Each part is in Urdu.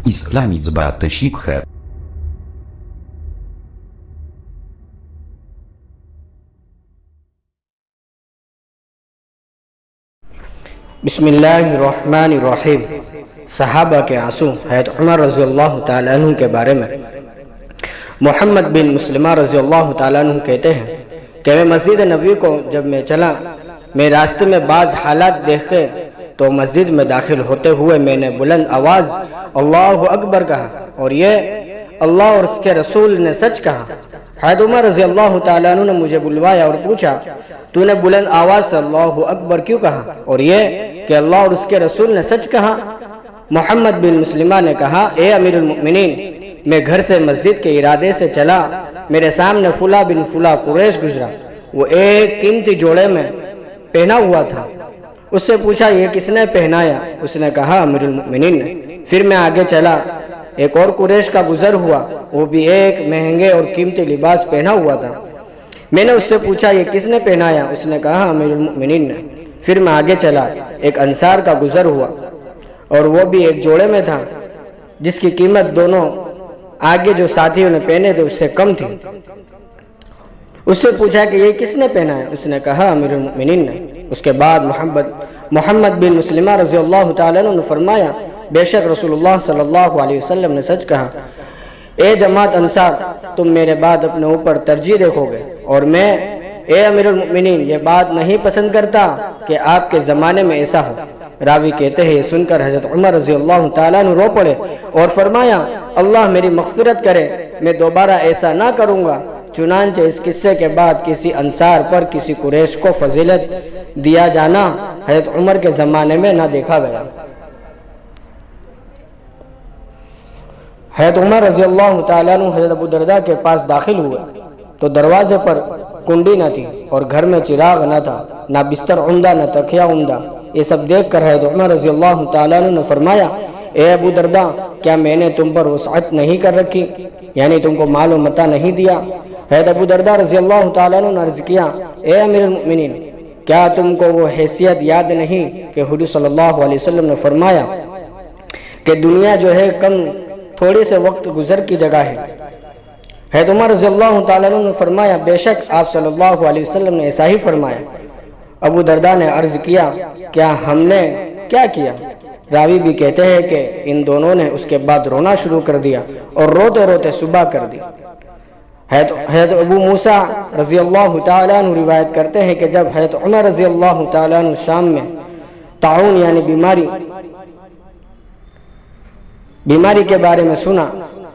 اسلامی زبان تشریف خیر. بسم اللہ الرحمن الرحیم. صحابہ کے آنسو حضرت عمر رضی اللہ تعالیٰ عنہ کے بارے میں محمد بن مسلمہ رضی اللہ تعالیٰ عنہ کہتے ہیں کہ میں مسجد نبوی کو جب میں چلا، میں راستے میں بعض حالات دیکھے تو مسجد میں داخل ہوتے ہوئے میں نے بلند آواز اللہ اکبر کہا، اور یہ اللہ اور اس کے رسول نے سچ کہا. حضرت عمر رضی اللہ تعالیٰ عنہ نے مجھے بلوایا اور پوچھا، تو نے بلند آواز سے اللہ اکبر کیوں کہا اور یہ کہ اللہ اور اس کے رسول نے سچ کہا؟ محمد بن مسلمہ نے کہا، اے امیر المؤمنین، میں گھر سے مسجد کے ارادے سے چلا، میرے سامنے فلاں بن فلاں قریش گزرا، وہ ایک قیمتی جوڑے میں پہنا ہوا تھا. اس سے پوچھا، یہ کس نے پہنایا؟ اس نے کہا، امیر المؤمنین نے. پھر میں آگے چلا، ایک اور قریش کا گزر ہوا، وہ بھی ایک مہنگے اور قیمتی لباس پہنا ہوا تھا. میں نے اس سے پوچھا، یہ کس نے پہنایا؟ اس نے کہا، امیر المؤمنین نے. پھر میں آگے چلا، ایک انصار کا گزر ہوا اور وہ بھی ایک جوڑے میں تھا جس کی قیمت دونوں آگے جو ساتھیوں نے پہنے تھے اس سے کم تھی. اس سے پوچھا کہ یہ کس نے پہنا ہے؟ اس نے کہا، امیر المؤمنین نے. اس کے بعد محمد بن مسلمہ رضی اللہ تعالیٰ عنہ نے فرمایا، بے شک رسول اللہ صلی اللہ علیہ وسلم نے سچ کہا، اے جماعت انصار، تم میرے بعد اپنے اوپر ترجیح دیکھو گے اور میں، اے امیر المؤمنین، یہ بات نہیں پسند کرتا کہ آپ کے زمانے میں ایسا ہو. راوی کہتے ہیں، یہ سن کر حضرت عمر رضی اللہ تعالیٰ عنہ رو پڑے اور فرمایا، اللہ میری مغفرت کرے، میں دوبارہ ایسا نہ کروں گا. چنانچہ اس قصے کے بعد کسی انصار پر کسی قریش کو فضیلت دیا جانا حضرت عمر کے زمانے میں نہ دیکھا گیا. حضرت عمر رضی اللہ تعالیٰ عنہ حضرت ابو درداء کے پاس داخل ہوئے تو دروازے پر کنڈی نہ تھی اور گھر میں چراغ نہ تھا، نہ بستر عمدہ نہ تکیہ عمدہ. یہ سب دیکھ کر حضرت عمر رضی اللہ تعالیٰ عنہ نے فرمایا، اے ابو درداء، کیا میں نے تم پر وسعت نہیں کر رکھی، یعنی تم کو مال و متاع نہیں دیا؟ حضرت ابو درداء رضی اللہ تعالیٰ عنہ نے عرض کیا، اے امیر المؤمنین، کیا تم کو وہ حیثیت یاد نہیں کہ حضور صلی اللہ علیہ وسلم نے فرمایا کہ دنیا جو ہے کم تھوڑی سے وقت گزر کی جگہ ہے؟ حضرت عمر رضی اللہ تعالیٰ عنہ نے فرمایا، بے شک آپ صلی اللہ علیہ وسلم نے ایسا ہی فرمایا. ابو درداء نے عرض کیا، کیا ہم نے کیا کیا؟ راوی بھی کہتے ہیں کہ ان دونوں نے اس کے بعد رونا شروع کر دیا اور روتے روتے صبح کر دی. حضرت ابو موسیٰ رضی اللہ تعالیٰ عنہ روایت کرتے ہیں کہ جب حضرت عمر رضی اللہ تعالیٰ عنہ شام میں طاعون یعنی بیماری کے بارے میں سنا،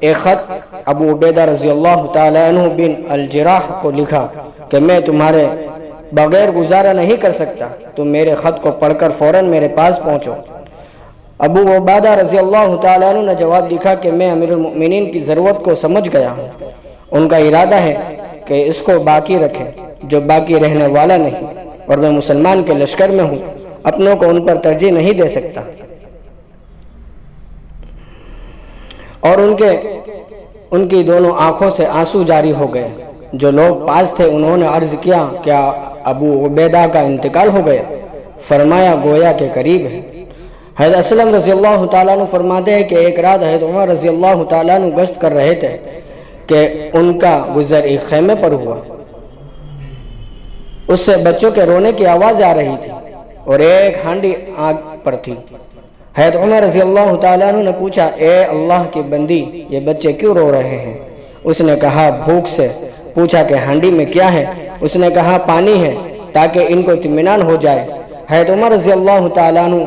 ایک خط ابو عبیدہ رضی اللہ تعالیٰ عنہ بن الجراح کو لکھا کہ میں تمہارے بغیر گزارا نہیں کر سکتا، تم میرے خط کو پڑھ کر فوراً میرے پاس پہنچو. ابو عبیدہ رضی اللہ تعالیٰ عنہ نے جواب لکھا کہ میں امیر المؤمنین کی ضرورت کو سمجھ گیا ہوں، ان کا ارادہ ہے کہ اس کو باقی رکھیں جو باقی رہنے والا نہیں، اور میں مسلمان کے لشکر میں ہوں، اپنوں کو ان پر ترجیح نہیں دے سکتا. اور ان کی دونوں آنکھوں سے آنسو جاری ہو گئے. جو لوگ پاس تھے انہوں نے عرض کیا، کیا ابو عبیدہ کا انتقال ہو گیا؟ فرمایا، گویا کے قریب ہے. حضرت اسلم رضی اللہ تعالیٰ عنہ فرماتے ہیں کہ ایک رات حضرت عمر رضی اللہ تعالیٰ عنہ گشت کر رہے تھے کہ ان کا گزر ایک خیمے پر ہوا. اس سے بچوں کے رونے کی آواز آ رہی تھی اور ایک ہانڈی آگ پر تھی. حضرت عمر رضی اللہ تعالیٰ عنہ نے پوچھا، اے اللہ کی بندی، یہ بچے کیوں رو رہے ہیں؟ اس نے کہا، بھوک سے. پوچھا کہ ہانڈی میں کیا ہے؟ اس نے کہا، پانی ہے، تاکہ ان کو اطمینان ہو جائے. حضرت عمر رضی اللہ تعالیٰ عنہ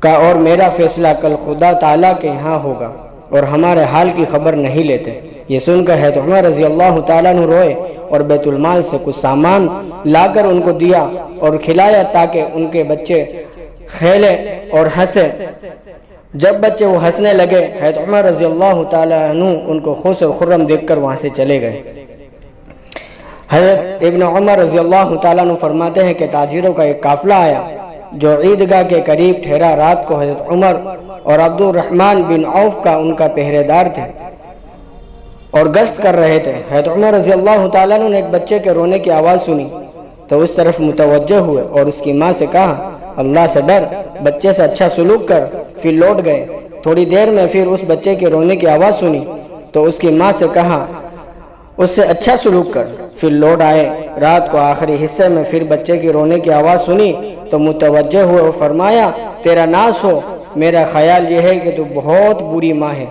کا اور میرا فیصلہ کل خدا تعالیٰ کے یہاں ہوگا اور ہمارے حال کی خبر نہیں لیتے. یہ سن کر حضرت عمر رضی اللہ تعالیٰ عنہ روئے اور بیت المال سے کچھ سامان لا کر ان کو دیا اور کھلایا تاکہ ان کے بچے کھیلے اور ہنسے. جب بچے وہ ہنسنے لگے، حضرت عمر رضی اللہ تعالیٰ عنہ ان کو خوش و خرم دیکھ کر وہاں سے چلے گئے. حضرت ابن عمر رضی اللہ تعالیٰ عنہ فرماتے ہیں کہ تاجروں کا ایک قافلہ آیا جو عیدگاہ کے قریب ٹھہرا. رات کو حضرت عمر اور عبد الرحمن بن عوف کا ان کا پہرے دار تھے اور گشت کر رہے تھے. حضرت عمر رضی اللہ تعالیٰ عنہ نے ایک بچے کے رونے کی آواز سنی تو اس طرف متوجہ ہوئے اور اس کی ماں سے کہا، اللہ سے ڈر، بچے سے اچھا سلوک کر. پھر لوٹ گئے تھوڑی دیر میں پھر اس بچے کے رونے کی آواز سنی تو اس کی ماں سے کہا اس سے اچھا سلوک کر۔ پھر لوٹ آئے، رات کو آخری حصے میں پھر بچے کی رونے کی آواز سنی تو متوجہ ہوئے اور فرمایا تیرا ناز ہو، میرا خیال یہ ہے کہ تو بہت بری ماں ہے،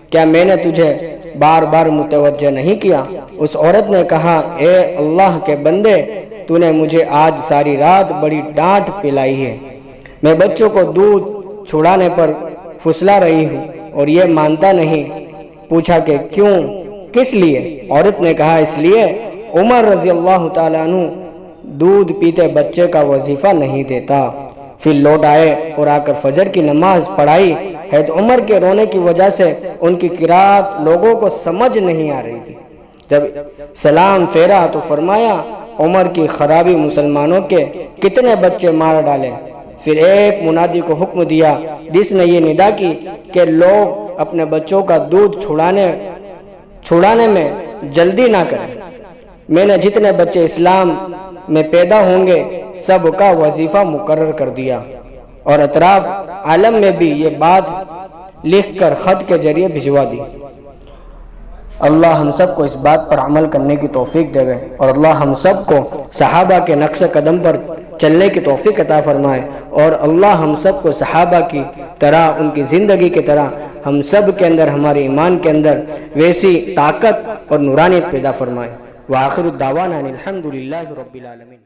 کیا میں نے تجھے بار بار متوجہ نہیں کیا؟ اس عورت نے کہا اے اللہ کے بندے، تو نے مجھے آج ساری رات بڑی ڈانٹ پلائی ہے، میں بچوں کو دودھ چھڑانے پر پھسلا رہی ہوں اور یہ مانتا نہیں۔ پوچھا کہ کیوں، کس لیے؟ عورت نے کہا اس لیے عمر رضی اللہ تعالیٰ عنہ دودھ پیتے بچے کا وظیفہ نہیں دیتا۔ پھر لوٹ آئے اور آ کر فجر کی نماز پڑھائی۔ حضرت عمر کے رونے کی وجہ سے ان کی قرات لوگوں کو سمجھ نہیں آ رہی تھی۔ جب سلام پھیرا تو فرمایا عمر کی خرابی مسلمانوں کے کتنے بچے مار ڈالے۔ پھر ایک منادی کو حکم دیا جس نے یہ ندا کی کہ لوگ اپنے بچوں کا دودھ چھڑانے میں جلدی نہ کریں، میں نے جتنے بچے اسلام میں پیدا ہوں گے سب کا وظیفہ مقرر کر دیا، اور اطراف عالم میں بھی یہ بات لکھ کر خط کے ذریعے بھجوا دی۔ اللہ ہم سب کو اس بات پر عمل کرنے کی توفیق دے اور اللہ ہم سب کو صحابہ کے نقش قدم پر چلنے کی توفیق عطا فرمائے، اور اللہ ہم سب کو صحابہ کی طرح، ان کی زندگی کی طرح ہم سب کے اندر، ہمارے ایمان کے اندر ویسی طاقت اور نورانیت پیدا فرمائے۔ وآخر الدعوانا الحمدللہ رب العالمین۔